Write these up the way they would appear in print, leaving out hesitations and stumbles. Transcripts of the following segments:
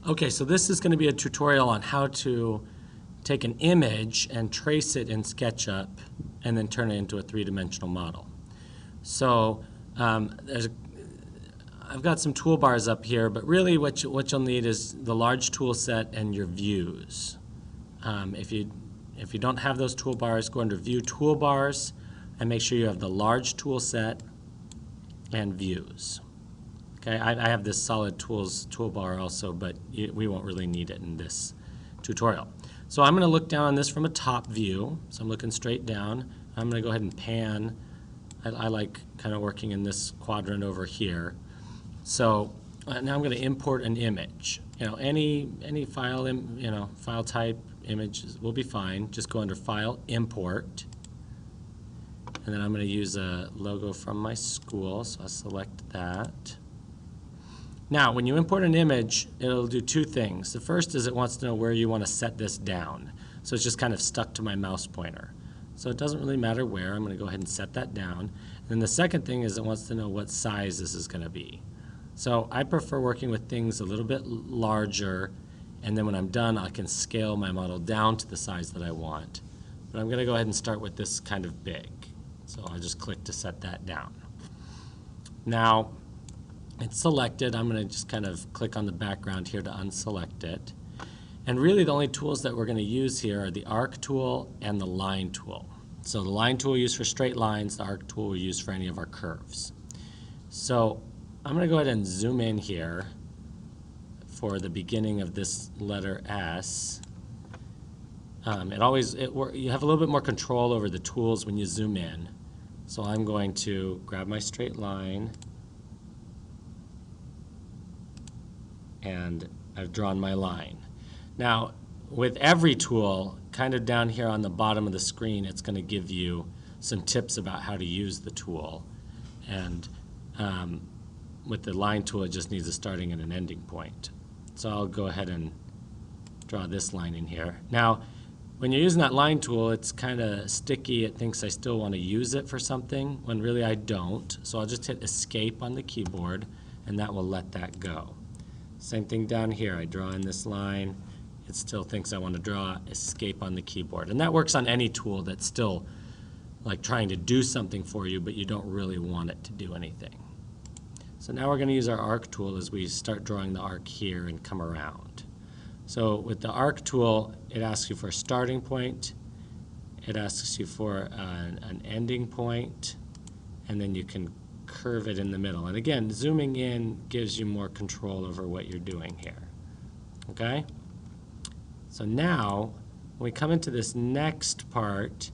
Okay, so this is going to be a tutorial on how to take an image and trace it in Sketchup and then turn it into a three-dimensional model. So I've got some toolbars up here, but really what you'll need is the large tool set and your views. If you don't have those toolbars, go under View Toolbars and make sure you have the large tool set and views. Okay, I have this solid tools toolbar also, but we won't really need it in this tutorial. So I'm going to look down on this from a top view. So I'm looking straight down. I'm going to go ahead and pan. I like kind of working in this quadrant over here. So now I'm going to import an image. Any file, file type images will be fine. Just go under File, Import, and then I'm going to use a logo from my school. So I'll select that. Now, when you import an image, it'll do two things. The first is it wants to know where you want to set this down. So it's just kind of stuck to my mouse pointer. So it doesn't really matter where. I'm going to go ahead and set that down. And then the second thing is it wants to know what size this is going to be. So I prefer working with things a little bit larger, and then when I'm done, I can scale my model down to the size that I want. But I'm going to go ahead and start with this kind of big. So I'll just click to set that down. Now, it's selected. I'm going to just kind of click on the background here to unselect it. And really the only tools that we're going to use here are the arc tool and the line tool. So the line tool we use for straight lines, the arc tool we use for any of our curves. So I'm going to go ahead and zoom in here for the beginning of this letter S. You have a little bit more control over the tools when you zoom in. So I'm going to grab my straight line, and I've drawn my line. Now, with every tool, kind of down here on the bottom of the screen, it's going to give you some tips about how to use the tool. And with the line tool, it just needs a starting and an ending point. So I'll go ahead and draw this line in here. Now, when you're using that line tool, it's kind of sticky. It thinks I still want to use it for something, when really I don't. So I'll just hit Escape on the keyboard, and that will let that go. Same thing down here. I draw in this line. It still thinks I want to draw Escape on the keyboard. And that works on any tool that's still like trying to do something for you, but you don't really want it to do anything. So now we're going to use our arc tool as we start drawing the arc here and come around. So with the arc tool, it asks you for a starting point. It asks you for an ending point, and then you can curve it in the middle. And again, zooming in gives you more control over what you're doing here. Okay? So now, when we come into this next part,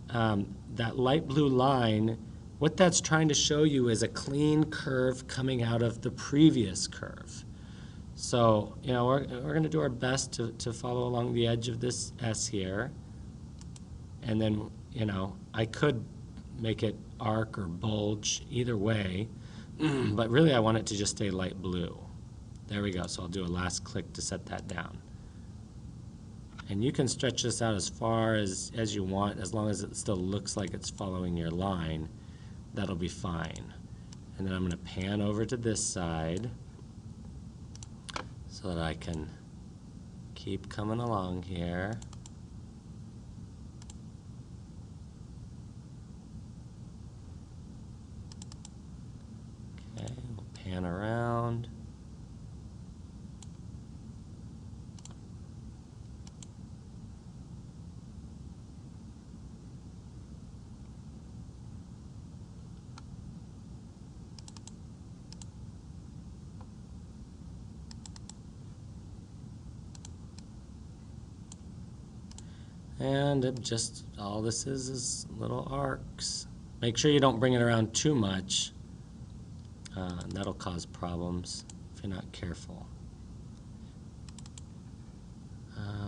that light blue line, what that's trying to show you is a clean curve coming out of the previous curve. So, we're going to do our best to follow along the edge of this S here. And then, I could make it arc or bulge, either way, but really I want it to just stay light blue. There we go. So I'll do a last click to set that down. And you can stretch this out as far as you want, as long as it still looks like it's following your line. That'll be fine. And then I'm going to pan over to this side so that I can keep coming along here. Okay, we'll pan around. And just all this is little arcs. Make sure you don't bring it around too much. That'll cause problems if you're not careful.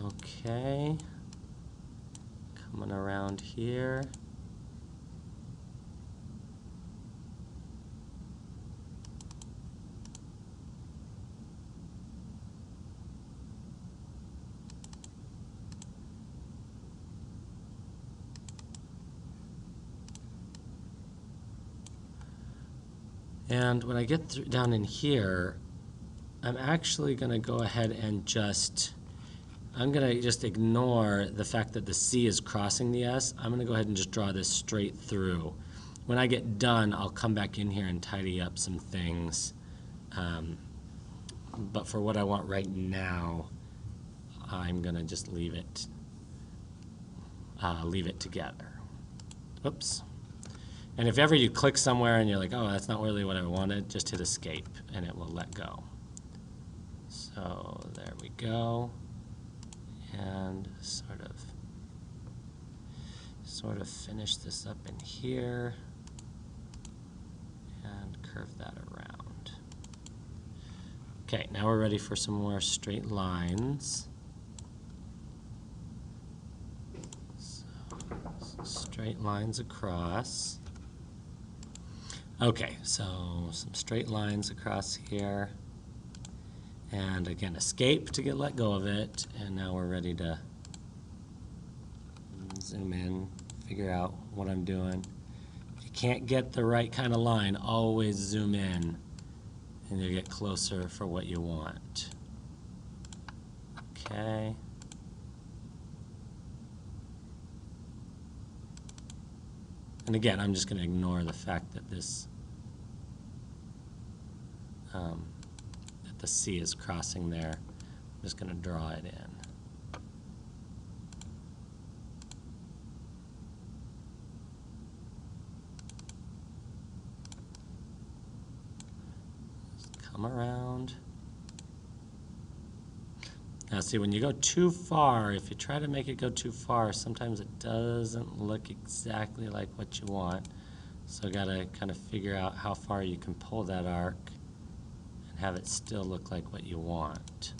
Okay. Coming around here. And when I get down in here, I'm actually going to go ahead and I'm going to just ignore the fact that the C is crossing the S. I'm going to go ahead and just draw this straight through. When I get done, I'll come back in here and tidy up some things. But for what I want right now, I'm going to just leave it together. Oops. And if ever you click somewhere and you're like, oh, that's not really what I wanted, just hit escape and it will let go. So there we go. And sort of finish this up in here and curve that around. Okay, now we're ready for some more straight lines. So, straight lines across. Okay, so some straight lines across here. And again, escape to let go of it. And now we're ready to zoom in, figure out what I'm doing. If you can't get the right kind of line, always zoom in and you'll get closer for what you want. Okay. And again, I'm just going to ignore the fact that that the C is crossing there. I'm just going to draw it in. Come around. Now see, when you go too far, if you try to make it go too far, sometimes it doesn't look exactly like what you want. So gotta kind of figure out how far you can pull that arc and have it still look like what you want.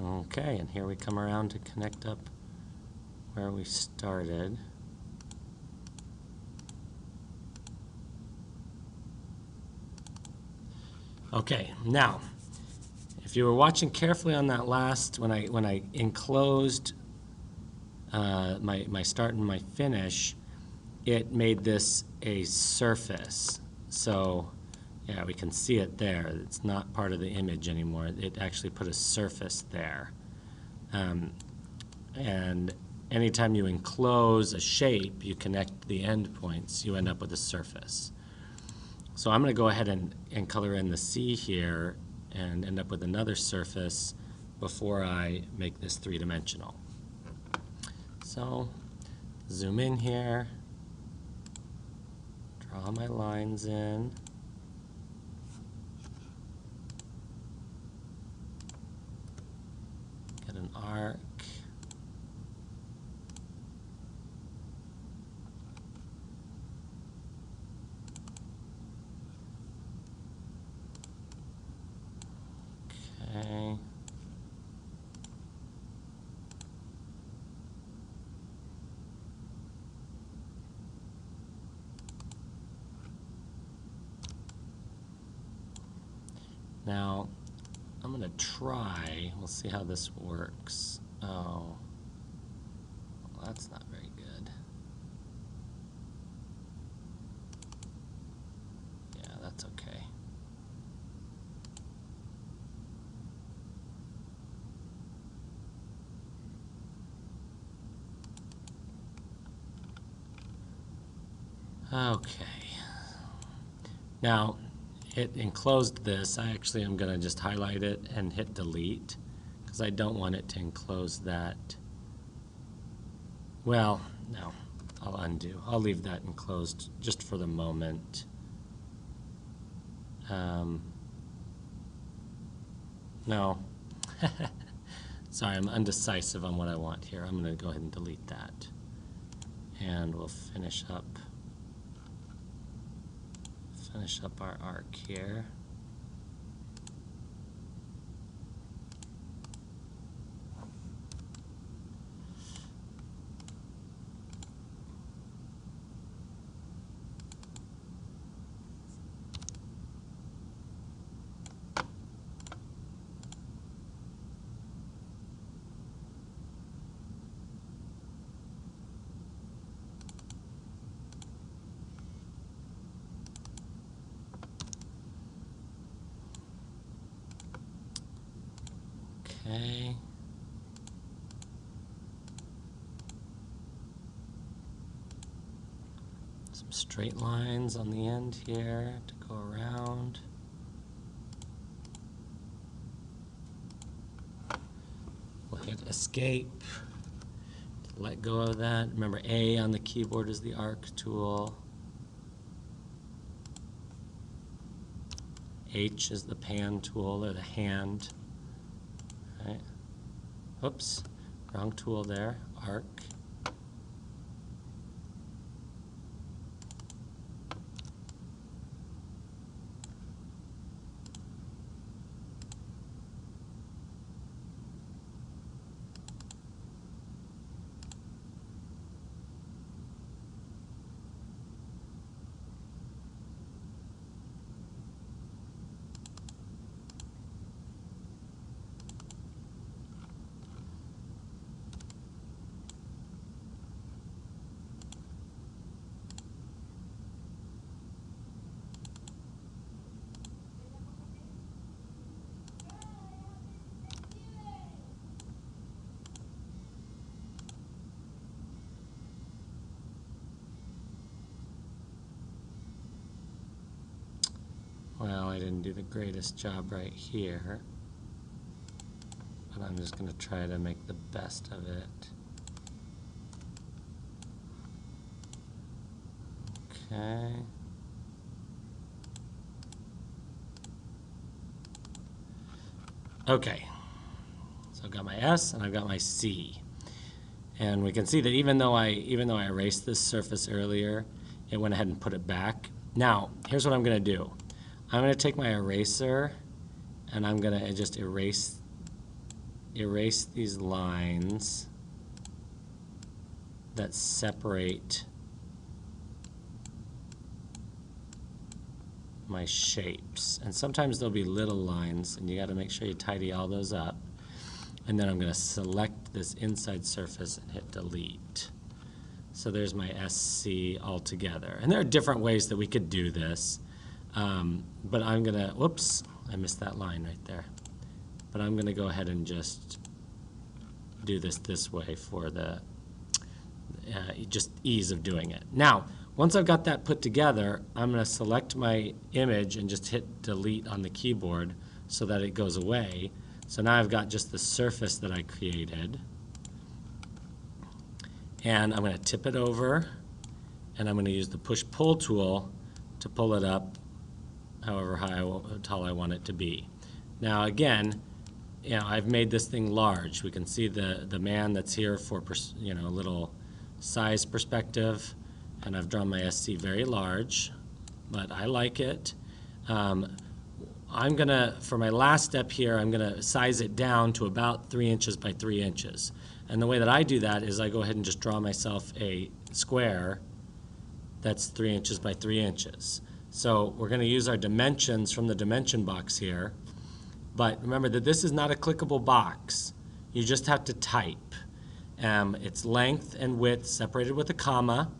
Okay, and here we come around to connect up where we started. Okay, now, if you were watching carefully on that last, when I enclosed my start and my finish, it made this a surface. So yeah, we can see it there. It's not part of the image anymore. It actually put a surface there. And anytime you enclose a shape, you connect the endpoints, you end up with a surface. So I'm going to go ahead and color in the C here and end up with another surface before I make this three-dimensional. So zoom in here, draw my lines in. Get an arc. Okay. Now, I'm going to try, we'll see how this works. Oh, well, that's not very good. Yeah, that's okay. Okay. Now, it enclosed this. I actually am going to just highlight it and hit delete because I don't want it to enclose that. Well, no. I'll undo. I'll leave that enclosed just for the moment. No. Sorry, I'm undecisive on what I want here. I'm going to go ahead and delete that. And we'll finish up our arc here. Okay. Some straight lines on the end here to go around. We'll hit escape to let go of that. Remember, A on the keyboard is the arc tool. H is the pan tool, or the hand. Right. Oops, wrong tool there. Arc. Well, I didn't do the greatest job right here, but I'm just going to try to make the best of it. Okay. Okay. So I've got my S and I've got my C. And we can see that even though I erased this surface earlier, it went ahead and put it back. Now, here's what I'm going to do. I'm going to take my eraser and I'm going to just erase these lines that separate my shapes. And sometimes there'll be little lines, and you got to make sure you tidy all those up. And then I'm going to select this inside surface and hit delete. So there's my SC all together. And there are different ways that we could do this. But I'm going to, whoops, I missed that line right there. But I'm going to go ahead and just do this way for the just ease of doing it. Now, once I've got that put together, I'm going to select my image and just hit delete on the keyboard so that it goes away. So now I've got just the surface that I created. And I'm going to tip it over, and I'm going to use the push-pull tool to pull it up however tall I want it to be. Now again, I've made this thing large. We can see the man that's here for a little size perspective, and I've drawn my SC very large, but I like it. I'm gonna, for my last step here, I'm gonna size it down to about 3 inches by 3 inches. And the way that I do that is I go ahead and just draw myself a square that's 3 inches by 3 inches. So we're going to use our dimensions from the dimension box here. But remember that this is not a clickable box. You just have to type. It's length and width separated with a comma.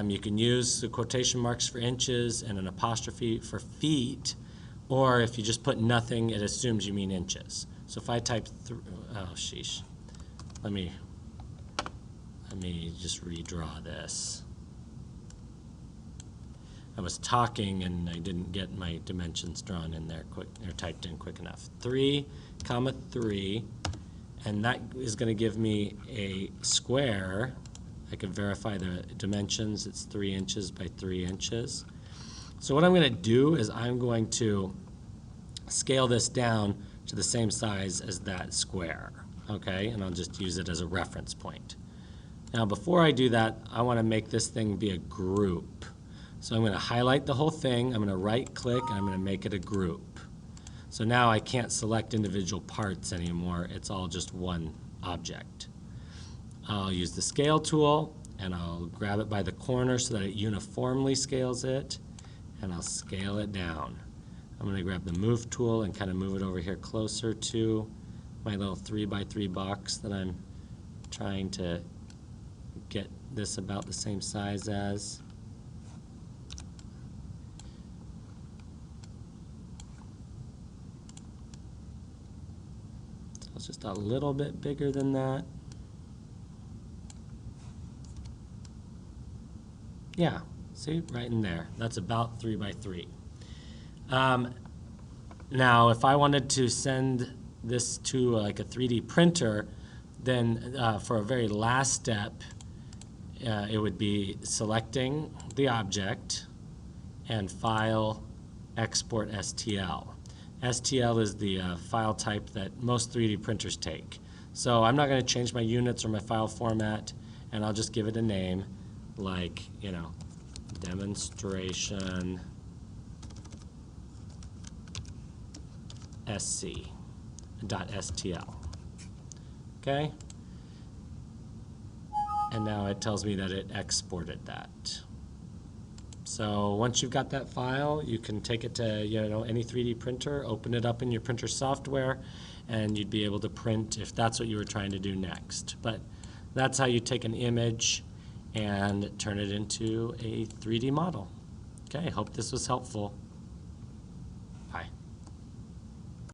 You can use the quotation marks for inches and an apostrophe for feet. Or if you just put nothing, it assumes you mean inches. So if I type, oh sheesh. Let me just redraw this. I was talking and I didn't get my dimensions drawn in there quick, or typed in quick enough. 3, 3, and that is going to give me a square. I could verify the dimensions. It's 3 inches by 3 inches. So what I'm going to do is I'm going to scale this down to the same size as that square, okay? And I'll just use it as a reference point. Now before I do that, I want to make this thing be a group. So I'm going to highlight the whole thing, I'm going to right click, and I'm going to make it a group. So now I can't select individual parts anymore, it's all just one object. I'll use the scale tool, and I'll grab it by the corner so that it uniformly scales it, and I'll scale it down. I'm going to grab the move tool and kind of move it over here closer to my little 3x3 box that I'm trying to get this about the same size as. So it's just a little bit bigger than that. Yeah, see, right in there. That's about 3x3. Now, if I wanted to send this to like a 3D printer, then for a very last step, it would be selecting the object and File, Export STL. STL is the file type that most 3D printers take. So I'm not going to change my units or my file format, and I'll just give it a name like, you know, demonstration sc.stl. Okay? And now it tells me that it exported that. So once you've got that file, you can take it to any 3D printer, open it up in your printer software, and you'd be able to print if that's what you were trying to do next. But that's how you take an image and turn it into a 3D model. Okay, hope this was helpful.